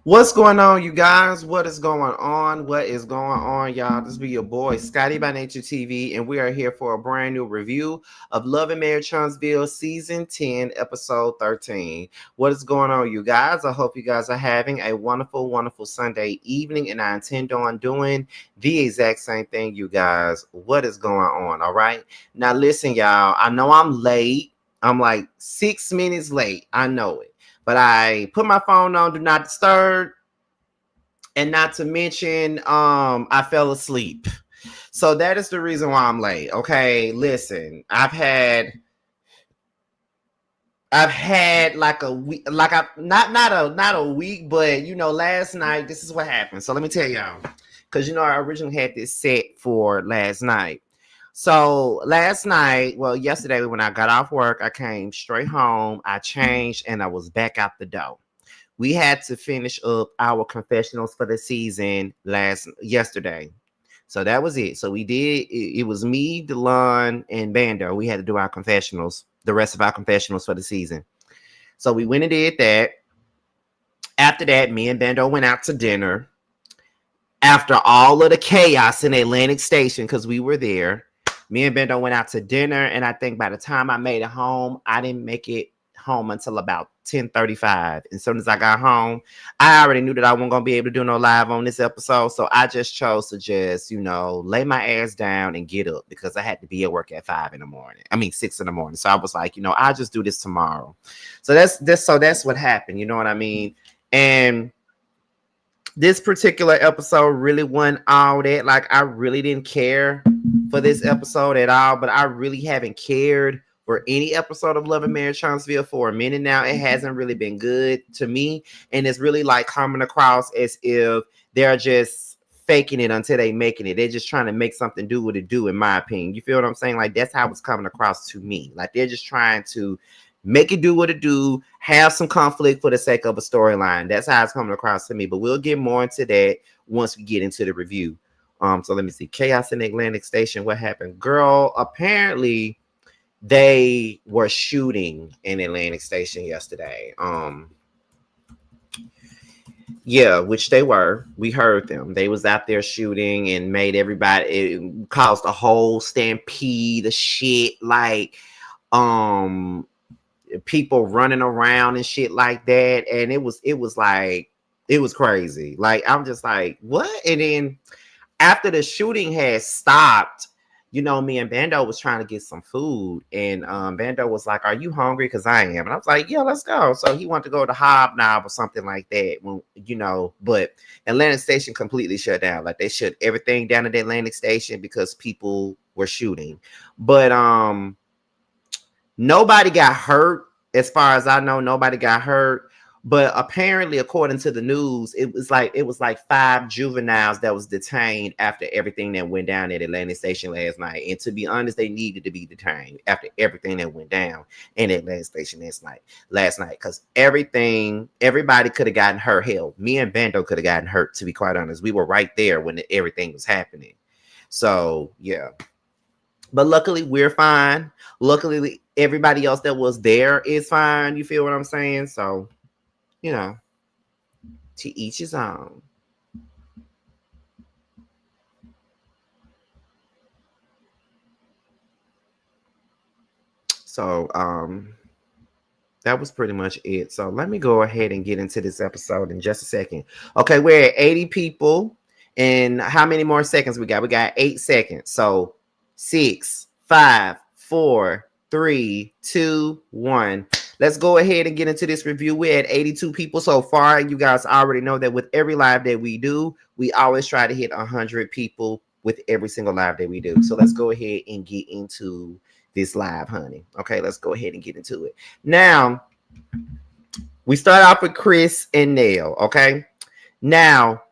What's going on, you guys? What is going on? What is going on, y'all? This be your boy, Scotty by Nature TV, and we are here for a brand new review of Love and Marriage Huntsville Season 10, Episode 13. What is going on, you guys? I hope you guys are having a wonderful, wonderful Sunday evening, and I intend on doing the exact same thing, you guys. What is going on, all right? Now, listen, y'all. I know I'm late. I'm like 6 minutes late. I know it. But I put my phone on do not disturb, and not to mention, I fell asleep. So that is the reason why I'm late. Okay, listen, I've had like a week, like I not a week, but last night this is what happened. So let me tell y'all, because I originally had this set for last night. So last night, well, yesterday when I got off work, I came straight home, I changed, and I was back out the door. We had to finish up our confessionals for the season yesterday. So that was it. So we did it was me, Delon, and Bando. We had to do our confessionals, the rest of our confessionals for the season. So we went and did that. After that, me and Bando went out to dinner. After all of the chaos in Atlantic Station, because we were there, me and Bendo went out to dinner, and I think by the time I made it home, I didn't make it home until about 10:35. As soon as I got home, I already knew that I wasn't gonna be able to do no live on this episode, so I just chose to just lay my ass down and get up because I had to be at work at 5 in the morning. I mean 6 in the morning. So I was like, I'll just do this tomorrow. So that's what happened. You know what I mean? And this particular episode really wasn't all that. Like, I really didn't care for this episode at all, but I really haven't cared for any episode of Love and Marriage Huntsville for a minute now. It hasn't really been good to me, and it's really like coming across as if they're just faking it until they making it. They're just trying to make something do what it do, in my opinion. You feel what I'm saying? Like, that's how it's coming across to me. Like, they're just trying to make it do what it do, have some conflict for the sake of a storyline. That's how it's coming across to me. But we'll get more into that once we get into the review. So let me see. Chaos in the Atlantic Station. What happened? Girl, apparently they were shooting in Atlantic Station yesterday. Yeah, which they were. We heard them. They was out there shooting and made everybody, it caused a whole stampede of shit. Like, people running around and shit like that, and it was crazy. Like, I'm just like, what? And then after the shooting had stopped, me and Bando was trying to get some food, and Bando was like, "Are you hungry? Because I am." And I was like, "Yeah, let's go." So he wanted to go to Hobnob or something like that. But Atlantic Station completely shut down. Like, they shut everything down at the Atlantic Station because people were shooting. But nobody got hurt. As far as I know, nobody got hurt. But apparently, according to the news, it was like 5 juveniles that was detained after everything that went down at Atlantic Station last night. And to be honest, they needed to be detained after everything that went down in Atlantic Station last night. Because everybody could have gotten hurt. Hell, me and Bando could have gotten hurt, to be quite honest. We were right there when everything was happening. So, yeah. But luckily, we're fine. Luckily, everybody else that was there is fine. You feel what I'm saying? So, you know, to each his own. So, that was pretty much it. So let me go ahead and get into this episode in just a second. Okay, we're at 80 people. And how many more seconds we got? We got 8 seconds. So 6, 5, 4, 3, 2, 1. Let's go ahead and get into this review. We're at 82 people so far. You guys already know that with every live that we do, we always try to hit 100 people with every single live that we do. So let's go ahead and get into this live, honey. Okay, let's go ahead and get into it. Now, we start off with Chris and Nell. Okay, now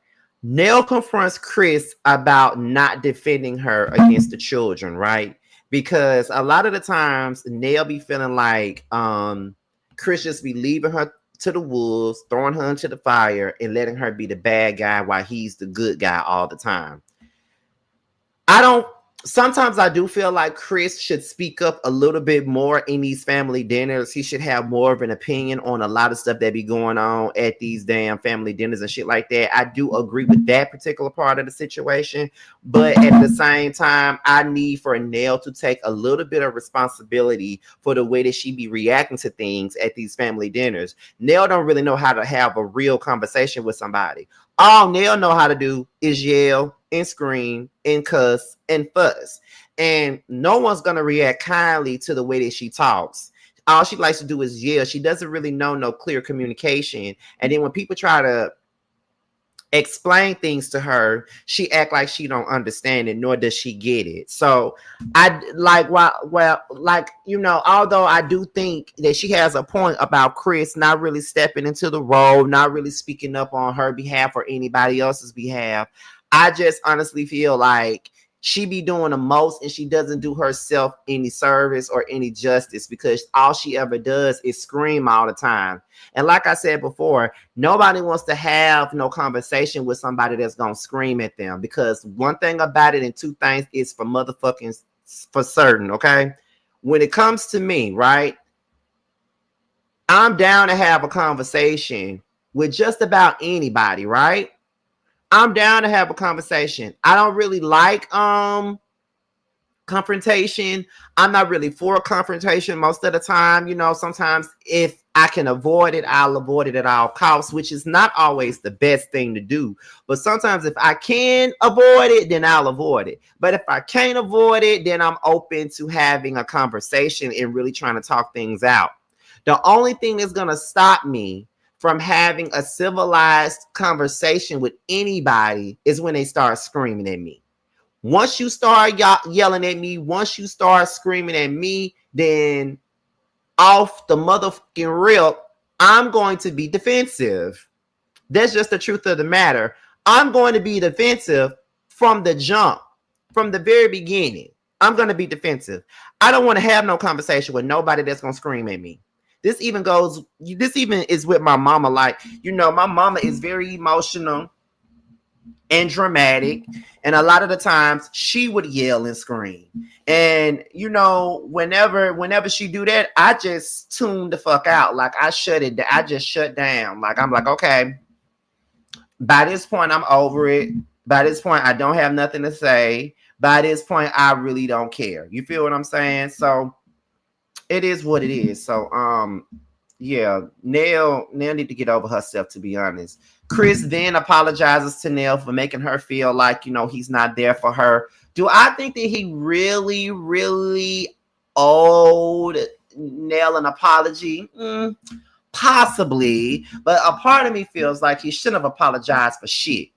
Nell confronts Chris about not defending her against the children, right? Because a lot of the times Nell be feeling like Chris just be leaving her to the wolves, throwing her into the fire, and letting her be the bad guy while he's the good guy all the time. I don't sometimes I do feel like Chris should speak up a little bit more in these family dinners. He should have more of an opinion on a lot of stuff that be going on at these damn family dinners and shit like that. I do agree with that particular part of the situation, but at the same time, I need for Nell to take a little bit of responsibility for the way that she be reacting to things at these family dinners. Nell don't really know how to have a real conversation with somebody. All Nell know how to do is yell and scream and cuss and fuss. And no one's gonna react kindly to the way that she talks. All she likes to do is yell. She doesn't really know no clear communication. And then when people try to explain things to her, she act like she don't understand it, nor does she get it. So I like, well, like, you know, although I do think that she has a point about Chris not really stepping into the role, not really speaking up on her behalf or anybody else's behalf, I just honestly feel like she be doing the most and she doesn't do herself any service or any justice, because all she ever does is scream all the time. And like I said before, nobody wants to have no conversation with somebody that's gonna scream at them, because one thing about it and two things is for motherfucking for certain, okay? When it comes to me, right, I'm down to have a conversation with just about anybody, right? I'm down to have a conversation. I don't really like confrontation. I'm not really for confrontation most of the time. You know, sometimes if I can avoid it, I'll avoid it at all costs, which is not always the best thing to do. But sometimes if I can avoid it, then I'll avoid it. But if I can't avoid it, then I'm open to having a conversation and really trying to talk things out. The only thing that's going to stop me from having a civilized conversation with anybody is when they start screaming at me. Once you start yelling at me, once you start screaming at me, then off the motherfucking rip, I'm going to be defensive. That's just the truth of the matter. I'm going to be defensive from the jump, from the very beginning. I'm going to be defensive. I don't want to have no conversation with nobody that's going to scream at me. This even is with my mama. Like, you know, my mama is very emotional and dramatic, and a lot of the times she would yell and scream. And you know, whenever she do that, I just tune the fuck out. Like, I just shut down. Like, I'm like, okay, by this point I'm over it. By this point I don't have nothing to say. By this point I really don't care. You feel what I'm saying? So it is what it is. So yeah, Nell need to get over herself, to be honest. Chris then apologizes to Nell for making her feel like, you know, he's not there for her. Do I think that he really, really owed Nell an apology? Possibly, but a part of me feels like he shouldn't have apologized for shit.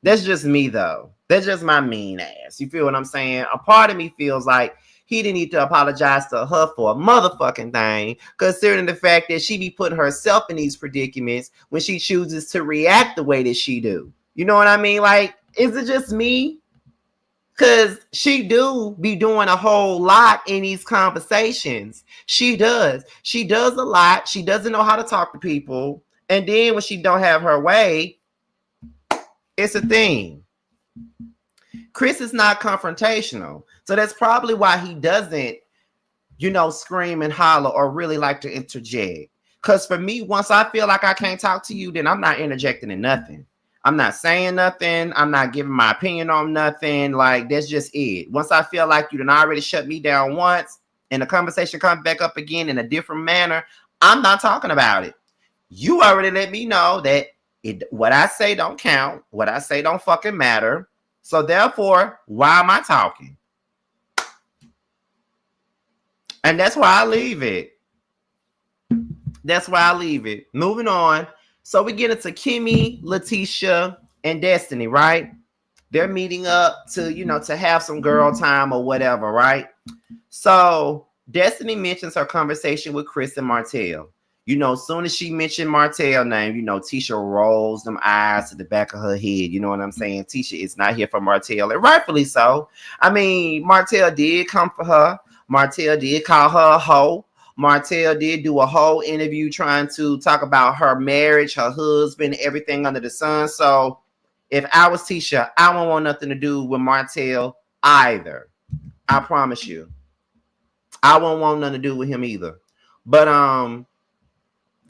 That's just me, though. That's just my mean ass. You feel what I'm saying? A part of me feels like he didn't need to apologize to her for a motherfucking thing, considering the fact that she be putting herself in these predicaments when she chooses to react the way that she do. You know what I mean? Like, is it just me? Because she do be doing a whole lot in these conversations. She does. She does a lot. She doesn't know how to talk to people. And then when she don't have her way, it's a thing. Chris is not confrontational. So that's probably why he doesn't, you know, scream and holler or really like to interject. Because for me, once I feel like I can't talk to you, then I'm not interjecting in nothing. I'm not saying nothing. I'm not giving my opinion on nothing. Like, that's just it. Once I feel like you done already shut me down once and the conversation comes back up again in a different manner, I'm not talking about it. You already let me know that what I say don't count. What I say don't fucking matter. So therefore, why am I talking? And that's why I leave it. That's why I leave it. Moving on. So we get into Kimmy, Letitia, and Destiny, right? They're meeting up to, you know, to have some girl time or whatever, right? So Destiny mentions her conversation with Chris and Martell. You know, as soon as she mentioned Martell's name, you know, Tisha rolls them eyes to the back of her head. You know what I'm saying? Tisha is not here for Martell, and rightfully so. I mean, Martell did come for her. Martell did call her a hoe. Martell did do a whole interview trying to talk about her marriage, her husband, everything under the sun. So if I was Tisha, I won't want nothing to do with Martell either. I promise you. I won't want nothing to do with him either. But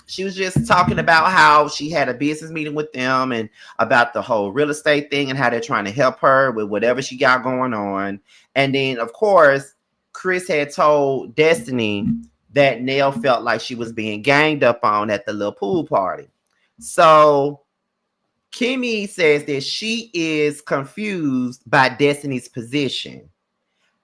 she was just talking about how she had a business meeting with them and about the whole real estate thing and how they're trying to help her with whatever she got going on. And then, of course, Chris had told Destiny that Nell felt like she was being ganged up on at the little pool party. So Kimmy says that she is confused by Destiny's position.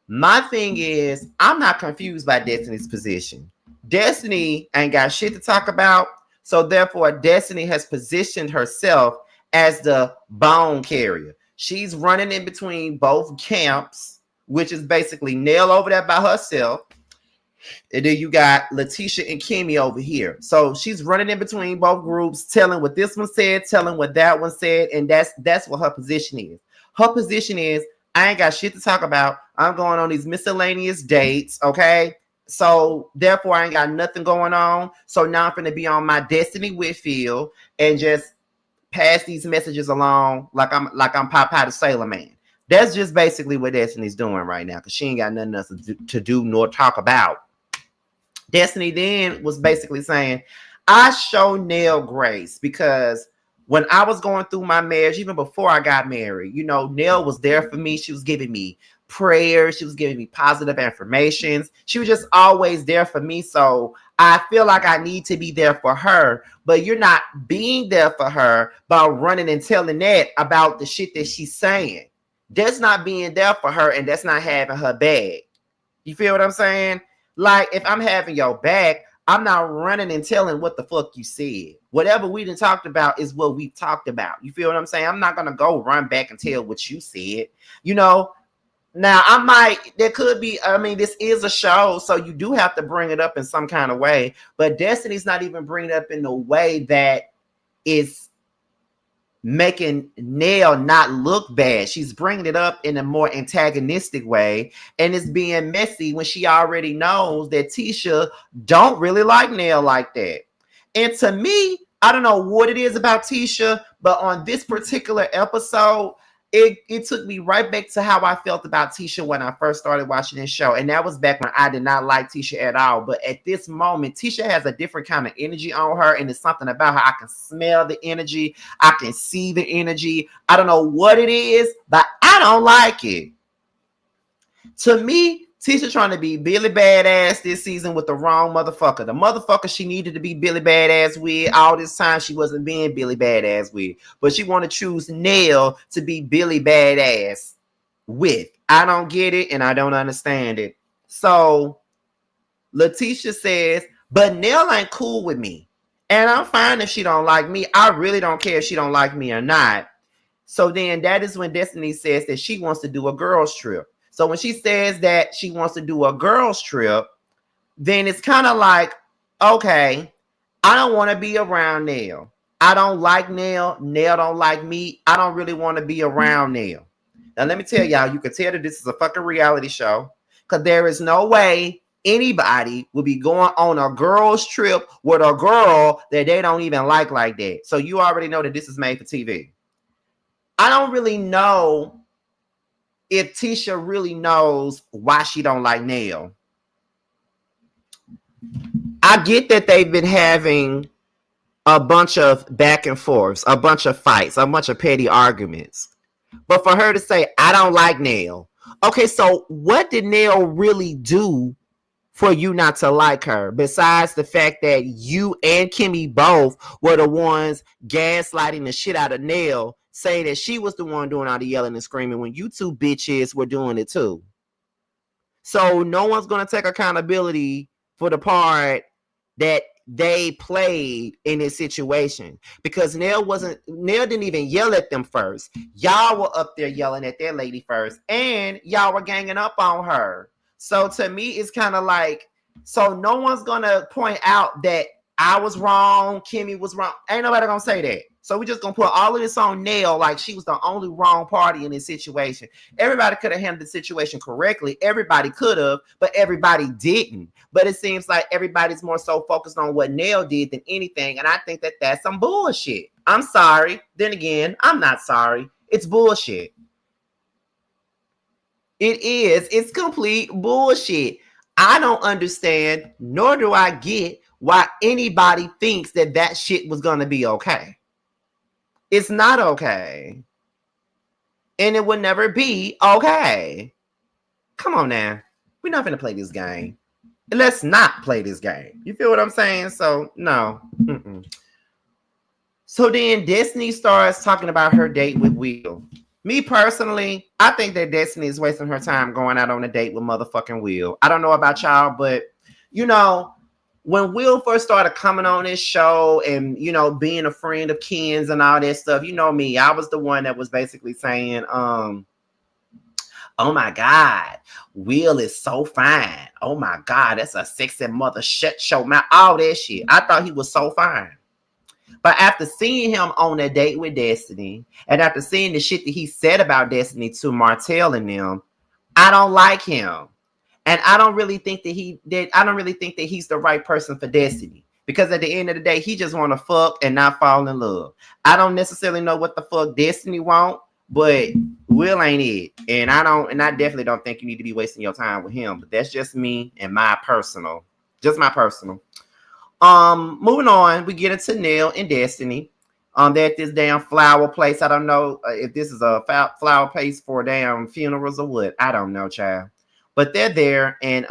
My thing is, I'm not confused by Destiny's position. Destiny ain't got shit to talk about. So therefore, Destiny has positioned herself as the bone carrier. She's running in between both camps, which is basically Nell over there by herself. And then you got Letitia and Kimmy over here. So she's running in between both groups, telling what this one said, telling what that one said. And that's what her position is. Her position is, I ain't got shit to talk about. I'm going on these miscellaneous dates, okay? So therefore, I ain't got nothing going on. So now I'm gonna be on my Destiny Whitfield and just pass these messages along like I'm Popeye the Sailor Man. That's just basically what Destiny's doing right now because she ain't got nothing else to do nor talk about. Destiny then was basically saying, I show Nell grace because when I was going through my marriage, even before I got married, you know, Nell was there for me. She was giving me prayers. She was giving me positive affirmations. She was just always there for me. So I feel like I need to be there for her, but you're not being there for her by running and telling that about the shit that she's saying. That's not being there for her, and that's not having her back. You feel what I'm saying? Like, if I'm having your back, I'm not running and telling what the fuck you said. Whatever we done talked about is what we talked about. You feel what I'm saying? I'm not going to go run back and tell what you said. You know, now there could be, I mean, this is a show, so you do have to bring it up in some kind of way. But Destiny's not even bringing it up in a way that is making Nell not look bad. She's bringing it up in a more antagonistic way, and it's being messy when she already knows that Tisha don't really like Nell like that. And to me, I don't know what it is about Tisha, but on this particular episode, it took me right back to how I felt about Tisha when I first started watching this show. And that was back when I did not like Tisha at all. But at this moment, Tisha has a different kind of energy on her. And it's something about her. I can smell the energy. I can see the energy. I don't know what it is, but I don't like it. To me, Tisha trying to be Billy Badass this season with the wrong motherfucker. The motherfucker she needed to be Billy Badass with all this time she wasn't being Billy Badass with. But she want to choose Nell to be Billy Badass with. I don't get it and I don't understand it. So Letitia says, but Nell ain't cool with me. And I'm fine if she don't like me. I really don't care if she don't like me or not. So then that is when Destiny says that she wants to do a girls trip. So when she says that she wants to do a girls trip, then it's kind of like, okay, I don't want to be around Nell. I don't like Nell. Nell don't like me. I don't really want to be around Nell. Now, let me tell y'all, you can tell that this is a fucking reality show because there is no way anybody will be going on a girls trip with a girl that they don't even like that. So you already know that this is made for TV. I don't really know if Tisha really knows why she don't like Nell. I get that they've been having a bunch of back and forths, a bunch of fights, a bunch of petty arguments. But for her to say, I don't like Nell. Okay, so what did Nell really do for you not to like her? Besides the fact that you and Kimmy both were the ones gaslighting the shit out of Nell, say that she was the one doing all the yelling and screaming when you two bitches were doing it too. So no one's going to take accountability for the part that they played in this situation because Nell didn't even yell at them first. Y'all were up there yelling at that lady first and y'all were ganging up on her. So to me, it's kind of like, so no one's going to point out that I was wrong, Kimmy was wrong. Ain't nobody going to say that. So we're just going to put all of this on Nell like she was the only wrong party in this situation. Everybody could have handled the situation correctly. Everybody could have, but everybody didn't. But it seems like everybody's more so focused on what Nell did than anything. And I think that that's some bullshit. I'm sorry. Then again, I'm not sorry. It's bullshit. It is. It's complete bullshit. I don't understand, nor do I get why anybody thinks that that shit was going to be okay. It's not okay. And it will never be okay. Come on now. We're not going to play this game. Let's not play this game. You feel what I'm saying? So, no. Mm-mm. So then Destiny starts talking about her date with Will. Me personally, I think that Destiny is wasting her time going out on a date with motherfucking Will. I don't know about y'all, but you know, when Will first started coming on this show and you know being a friend of Ken's and all that stuff, you know me, I was the one that was basically saying, oh my God, Will is so fine. Oh my God, that's a sexy mother shut show mouth. All that shit. I thought he was so fine. But after seeing him on a date with Destiny, and after seeing the shit that he said about Destiny to Martell and them, I don't like him. And I don't really think that he's the right person for Destiny. Because at the end of the day, he just want to fuck and not fall in love. I don't necessarily know what the fuck Destiny want, but Will ain't it. And I definitely don't think you need to be wasting your time with him. But that's just me and my personal. Moving on, we get into Nell and Destiny. They're at this damn flower place. I don't know if this is a flower place for damn funerals or what. I don't know, child. But they're there, and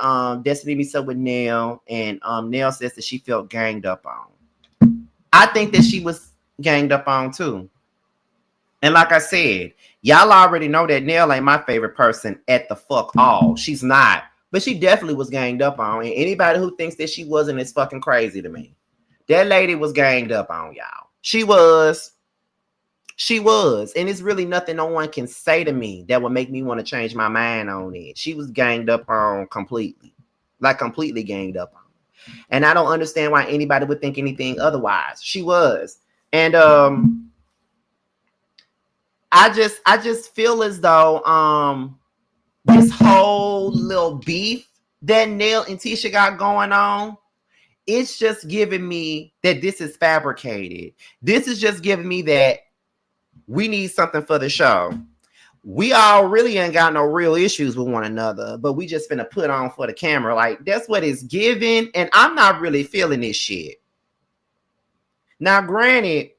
Destiny meets up with Nell, and Nell says that she felt ganged up on. I think that she was ganged up on too. And like I said, y'all already know that Nell ain't my favorite person at the fuck all. She's not. But she definitely was ganged up on. And anybody who thinks that she wasn't is fucking crazy to me. That lady was ganged up on, y'all. She was. And it's really nothing no one can say to me that would make me want to change my mind on it. She was ganged up on completely. Like completely ganged up on. And I don't understand why anybody would think anything otherwise. She was. And I just feel as though this whole little beef that Nell and Tisha got going on, it's just giving me that this is fabricated. This is just giving me that we need something for the show. We all really ain't got no real issues with one another, but we just finna put on for the camera. Like, that's what it's giving, and I'm not really feeling this shit. Now, granted,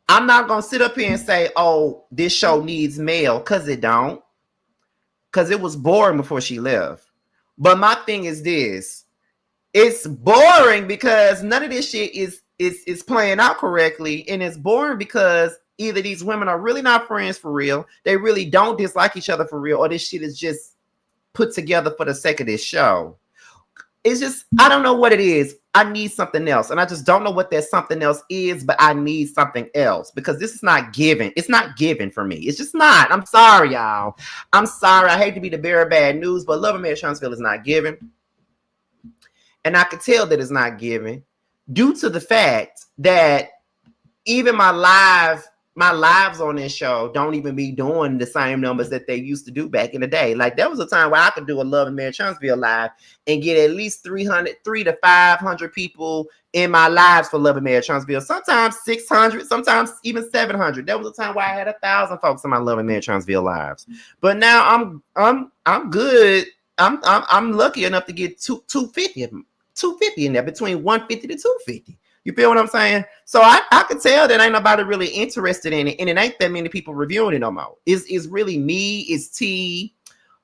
I'm not gonna sit up here and say, oh, this show needs Mel, because it don't. Because it was boring before she left. But my thing is this. It's boring because none of this shit is playing out correctly. And it's boring because either these women are really not friends for real, they really don't dislike each other for real, or this shit is just put together for the sake of this show. It's just, I don't know what it is. I need something else. And I just don't know what that something else is, but I need something else because this is not given. It's not given for me. It's just not. I'm sorry, y'all. I'm sorry. I hate to be the bearer of bad news, but Love and Marriage Huntsville is not given. And I could tell that it's not given due to the fact that even my lives on this show don't even be doing the same numbers that they used to do back in the day. Like, there was a time where I could do a Love and Marriage Huntsville live and get at least 300 to 500 people in my lives for Love and Marriage Huntsville. Sometimes 600, sometimes even 700. There was a time where I had 1,000 folks in my Love and Marriage Huntsville lives. But now I'm good. I'm lucky enough to get 250 in there, between 150 to 250. You feel what I'm saying? So I could tell that ain't nobody really interested in it, and it ain't that many people reviewing it no more. It's really me, it's T.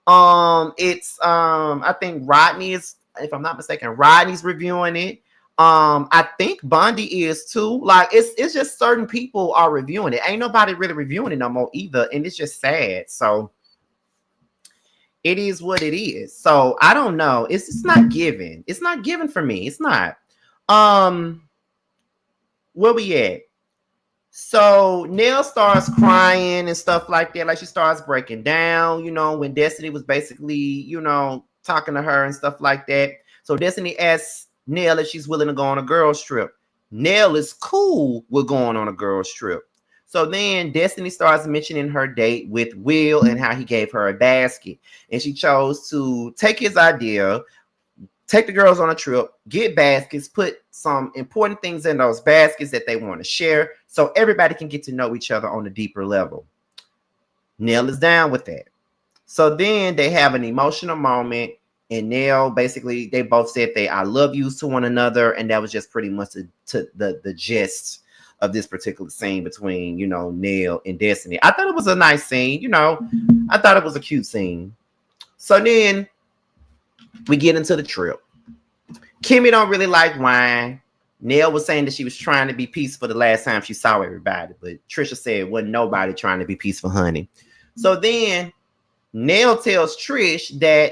It's I think Rodney is, if I'm not mistaken, Rodney's reviewing it. I think Bondi is too. Like, it's just certain people are reviewing it. Ain't nobody really reviewing it no more either, and it's just sad. So it is what it is. So I don't know. It's not given. It's not given for me. It's not. Where we at? So Nell starts crying and stuff like that. Like, she starts breaking down, you know, when Destiny was basically, you know, talking to her and stuff like that. So Destiny asks Nell if she's willing to go on a girls trip. Nell is cool with going on a girls trip. So then Destiny starts mentioning her date with Will and how he gave her a basket. And she chose to take his idea, take the girls on a trip, get baskets, put some important things in those baskets that they want to share so everybody can get to know each other on a deeper level. Nell is down with that. So then they have an emotional moment, and Nell basically they both said they I love yous to one another, and that was just pretty much the gist of this particular scene between Nell and Destiny. I thought it was a nice scene, I thought it was a cute scene. So then we get into the trip. Kimmy don't really like wine. Nell was saying that she was trying to be peaceful the last time she saw everybody, but Trisha said wasn't nobody trying to be peaceful, honey. So then Nell tells Trish that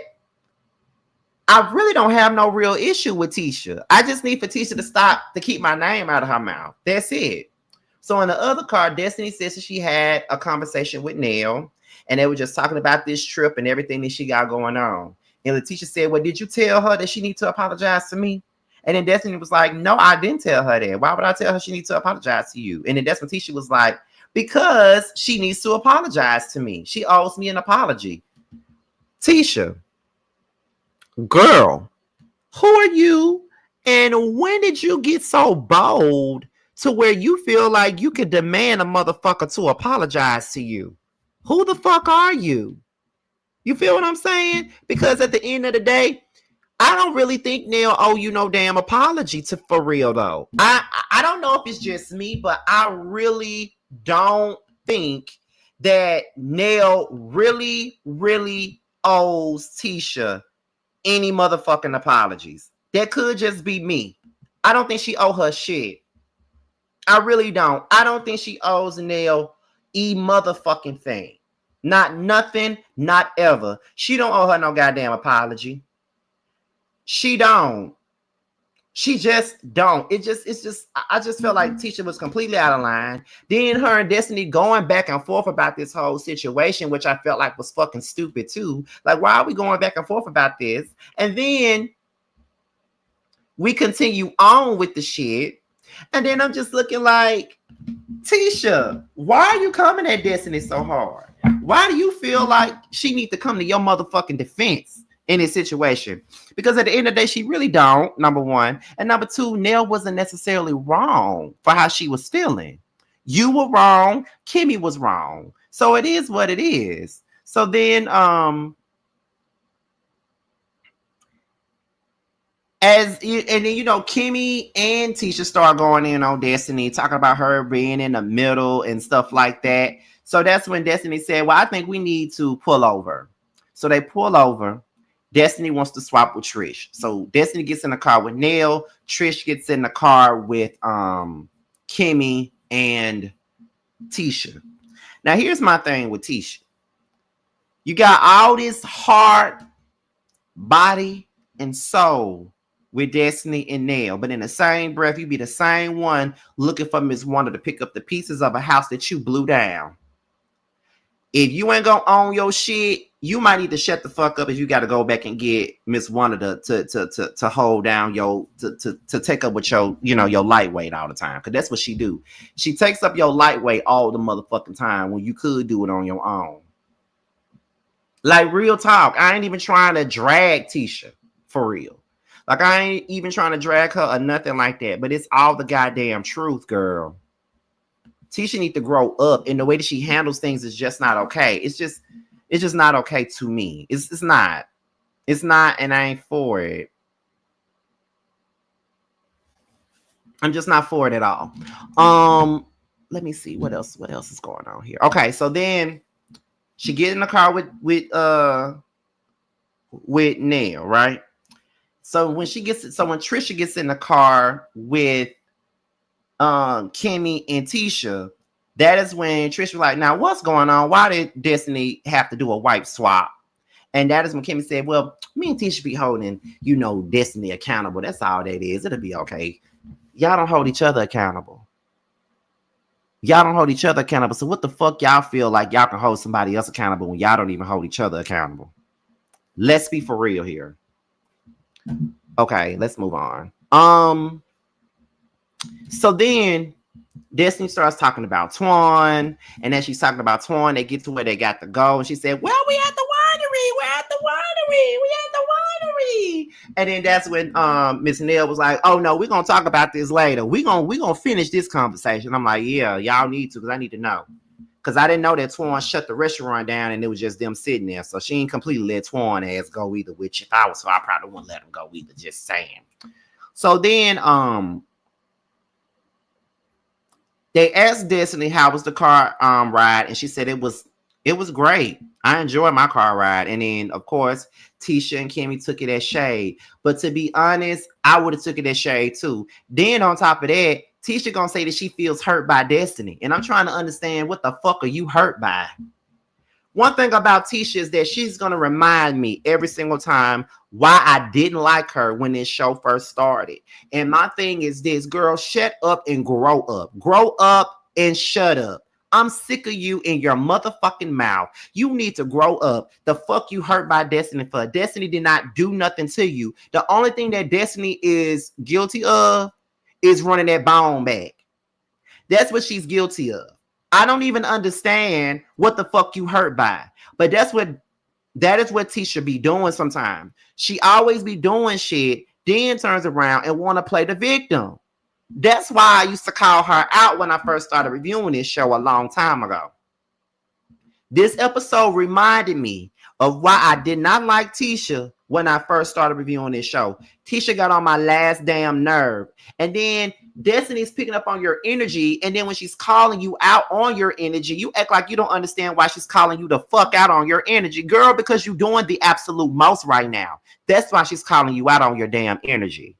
I really don't have no real issue with Tisha. I just need for Tisha to keep my name out of her mouth. That's it. So in the other car, Destiny says that she had a conversation with Nell, and they were just talking about this trip and everything that she got going on. And Letitia said, well, did you tell her that she needs to apologize to me? And then Destiny was like, no, I didn't tell her that. Why would I tell her she needs to apologize to you? And then that's when Tisha was like, because she needs to apologize to me. She owes me an apology. Tisha, girl, who are you? And when did you get so bold to where you feel like you could demand a motherfucker to apologize to you? Who the fuck are you? You feel what I'm saying? Because at the end of the day, I don't really think Nell owe you no damn apology for real though. I don't know if it's just me, but I really don't think that Nell really owes Tisha any motherfucking apologies. That could just be me. I don't think she owe her shit. I really don't. I don't think she owes Nell a motherfucking thing. Not nothing, not ever. She don't owe her no goddamn apology. She don't. She just don't. I just felt like Tisha was completely out of line. Then her and Destiny going back and forth about this whole situation, which I felt like was fucking stupid too. Like, why are we going back and forth about this? And then we continue on with the shit. And then I'm just looking like, Tisha, why are you coming at Destiny so hard? Why do you feel like she needs to come to your motherfucking defense in this situation? Because at the end of the day, she really don't, number one. And number two, Nell wasn't necessarily wrong for how she was feeling. You were wrong. Kimmy was wrong. So it is what it is. So then, Kimmy and Tisha start going in on Destiny, talking about her being in the middle and stuff like that. So that's when Destiny said, well, I think we need to pull over. So they pull over. Destiny wants to swap with Trish. So Destiny gets in the car with Nell. Trish gets in the car with Kimmy and Tisha. Now, here's my thing with Tisha. You got all this heart, body, and soul with Destiny and Nell. But in the same breath, you be the same one looking for Miss Wanda to pick up the pieces of a house that you blew down. If you ain't gonna own your shit, you might need to shut the fuck up if you got to go back and get Miss Wanda to hold down to take up with your your lightweight all the time, because that's what she do. She takes up your lightweight all the motherfucking time when you could do it on your own. Like, real talk, I ain't even trying to drag Tisha for real. Like, I ain't even trying to drag her or nothing like that. But it's all the goddamn truth, girl. Tisha need to grow up, and the way that she handles things is just not okay. It's just not okay to me. It's not, and I ain't for it. I'm just not for it at all. Let me see what else is going on here. Okay, so then she get in the car with Nell, right? So when Trisha gets in the car with Kimmy and Tisha, that is when Trisha was like, now what's going on? Why did Destiny have to do a wipe swap? And that is when Kimmy said, well, me and Tisha be holding, Destiny accountable. That's all that is. It'll be okay. Y'all don't hold each other accountable. So what the fuck y'all feel like y'all can hold somebody else accountable when y'all don't even hold each other accountable? Let's be for real here. Okay, let's move on. So then Destiny starts talking about Twan, and as she's talking about Twan, they get to where they got to go, and she said, well, we at the winery. And then that's when Miss Nell was like, oh no, we're gonna talk about this later. We're gonna finish this conversation. I'm like, yeah, y'all need to, because I need to know. Because I didn't know that Twan shut the restaurant down and it was just them sitting there. So she ain't completely let Twan ass go either, which if I was so I probably wouldn't let him go either, just saying. So then they asked Destiny how was the car ride, and she said it was great. I enjoyed my car ride. And then of course Tisha and Kimmy took it as shade. But to be honest, I would have took it as shade too. Then on top of that, Tisha gonna say that she feels hurt by Destiny. And I'm trying to understand, what the fuck are you hurt by? One thing about Tisha is that she's gonna remind me every single time why I didn't like her when this show first started. And my thing is this, girl, shut up and grow up. Grow up and shut up. I'm sick of you in your motherfucking mouth. You need to grow up. The fuck you hurt by Destiny for? Destiny did not do nothing to you. The only thing that Destiny is guilty of is running that bone back. That's what she's guilty of. I don't even understand what the fuck you hurt by. But that is what Tisha be doing sometimes. She always be doing shit, then turns around and want to play the victim. That's why I used to call her out when I first started reviewing this show a long time ago. This episode reminded me of why I did not like Tisha when I first started reviewing this show. Tisha got on my last damn nerve. And then Destiny's picking up on your energy. And then when she's calling you out on your energy, you act like you don't understand why she's calling you the fuck out on your energy. Girl, because you're doing the absolute most right now. That's why she's calling you out on your damn energy.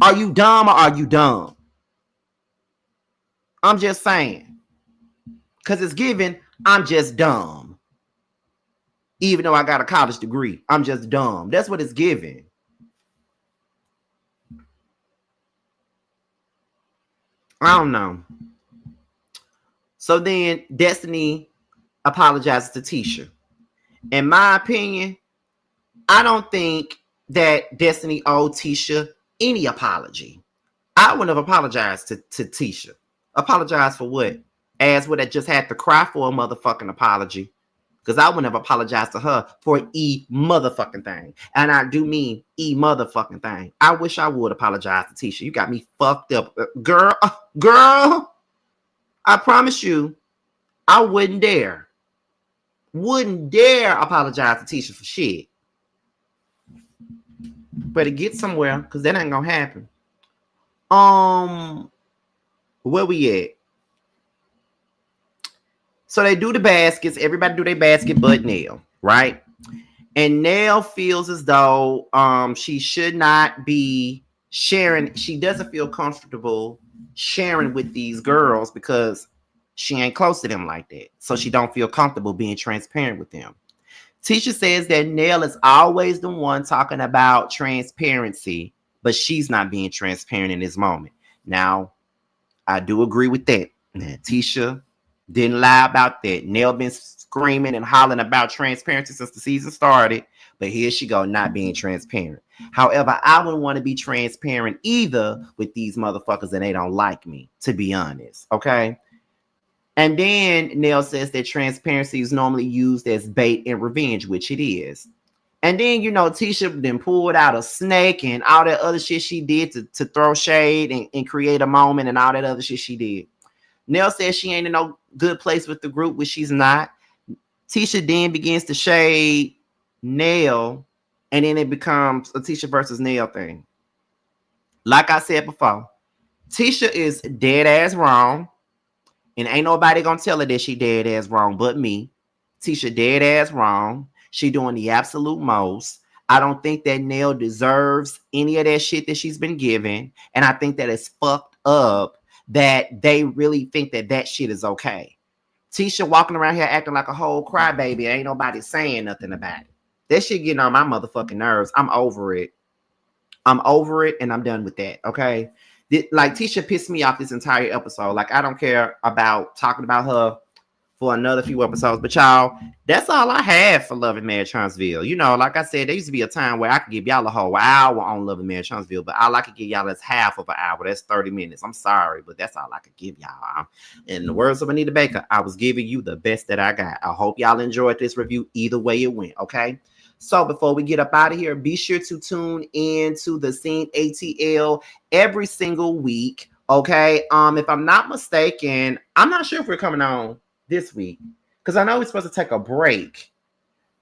Are you dumb or are you dumb? I'm just saying. Because it's given, I'm just dumb. Even though I got a college degree, I'm just dumb. That's what it's giving. I don't know. So then Destiny apologizes to Tisha. In my opinion, I don't think that Destiny owed Tisha any apology. I wouldn't have apologized to Tisha. Apologize for what? As would have just had to cry for a motherfucking apology. Because I wouldn't have apologized to her for e motherfucking thing. And I do mean e motherfucking thing. I wish I would apologize to Tisha. You got me fucked up. Girl, I promise you, I wouldn't dare. Wouldn't dare apologize to Tisha for shit. Better get somewhere, because that ain't gonna happen. Where we at? So they do the baskets. Everybody do their basket but Nell, right? And Nell feels as though she should not be sharing. She doesn't feel comfortable sharing with these girls because she ain't close to them like that. So she don't feel comfortable being transparent with them. Tisha says that Nell is always the one talking about transparency, but she's not being transparent in this moment. Now, I do agree with that. Tisha didn't lie about that. Nell been screaming and hollering about transparency since the season started, but here she go, not being transparent. However, I wouldn't want to be transparent either with these motherfuckers, and they don't like me, to be honest, okay? And then Nell says that transparency is normally used as bait and revenge, which it is. And then, you know, Tisha then pulled out a snake and all that other shit she did to throw shade and create a moment and all that other shit she did. Nell says she ain't in no good place with the group, which she's not. Tisha then begins to shade Nell, and then it becomes a Tisha versus Nell thing. Like I said before, Tisha is dead ass wrong, and ain't nobody gonna tell her that she dead ass wrong but me. Tisha dead ass wrong. She doing the absolute most. I don't think that Nell deserves any of that shit that she's been given, and I think that it's fucked up that they really think that that shit is okay. Tisha walking around here acting like a whole crybaby. Ain't nobody saying nothing about it. That shit getting on my motherfucking nerves. I'm over it. I'm over it, and I'm done with that, okay? Like, Tisha pissed me off this entire episode. Like, I don't care about talking about her for another few episodes. But y'all, that's all I have for Love and Marriage Huntsville. You know, like I said, there used to be a time where I could give y'all a whole hour on Love and Marriage Huntsville, but all I could give y'all is half of an hour. That's 30 minutes. I'm sorry, but that's all I could give y'all. In the words of Anita Baker, I was giving you the best that I got. I hope y'all enjoyed this review either way it went, okay? So before we get up out of here, be sure to tune in to the Scene ATL every single week Okay. If I'm not mistaken, I'm not sure if we're coming on this week because I know we're supposed to take a break.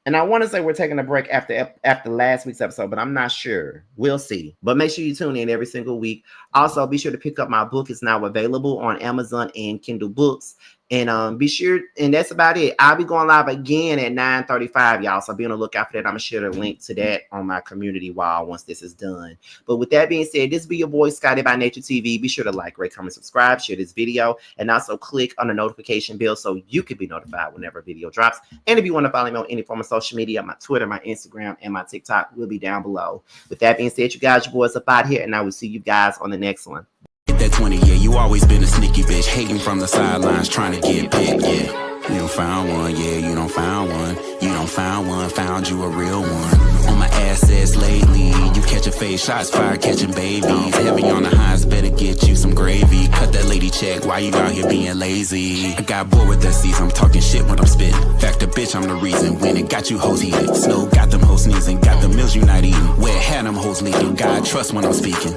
And I want to say we're taking a break after last week's episode, but I'm not sure. We'll see. But make sure you tune in every single week. Also, be sure to pick up my book. It's now available on Amazon and Kindle Books. And be sure, and that's about it. I'll be going live again at 9:35, y'all. So be on the lookout for that. I'm gonna share the link to that on my community wall once this is done. But with that being said, this be your boy Scotty by Nature TV. Be sure to like, rate, comment, subscribe, share this video, and also click on the notification bell so you can be notified whenever a video drops. And if you want to follow me on any form of social media, my Twitter, my Instagram, and my TikTok will be down below. With that being said, you guys, your boys up out here, and I will see you guys on the next one. That 20, yeah, you always been a sneaky bitch, hating from the sidelines, trying to get picked, yeah. You don't found one, yeah, you don't found one. You don't found one, found you a real one. On my assets lately, you catching face shots, fire catching babies. Heavy on the highs, better get you some gravy. Cut that lady check, why you out here being lazy? I got bored with that season, I'm talking shit when I'm spitting. Fact, the bitch, I'm the reason. When it got you hoes heated. Snow got them hoes sneezing, got the meals you not eating. Where had them hoes leaking, God trust when I'm speaking.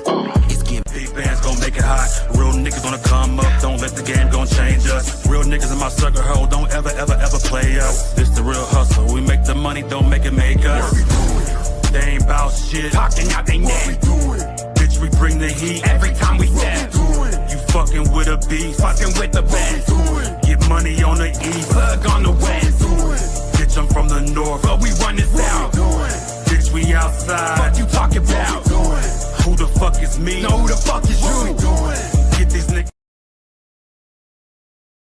It's getting big bands gon' make it hot. Real niggas gonna come up, don't let the game gon' change us. Real niggas in my circle, ho, don't ever play us. This the real hustle, we make the money, don't make it make us. They ain't bout shit, talking out they neck. Bitch, we bring the heat every time we step. You fucking with a beast, fucking with the best. Get money on the east, plug on the west. Bitch, I'm from the north, but we run this out. Bitch, we outside, what you talking about? Who the fuck is me? No, who the fuck is you?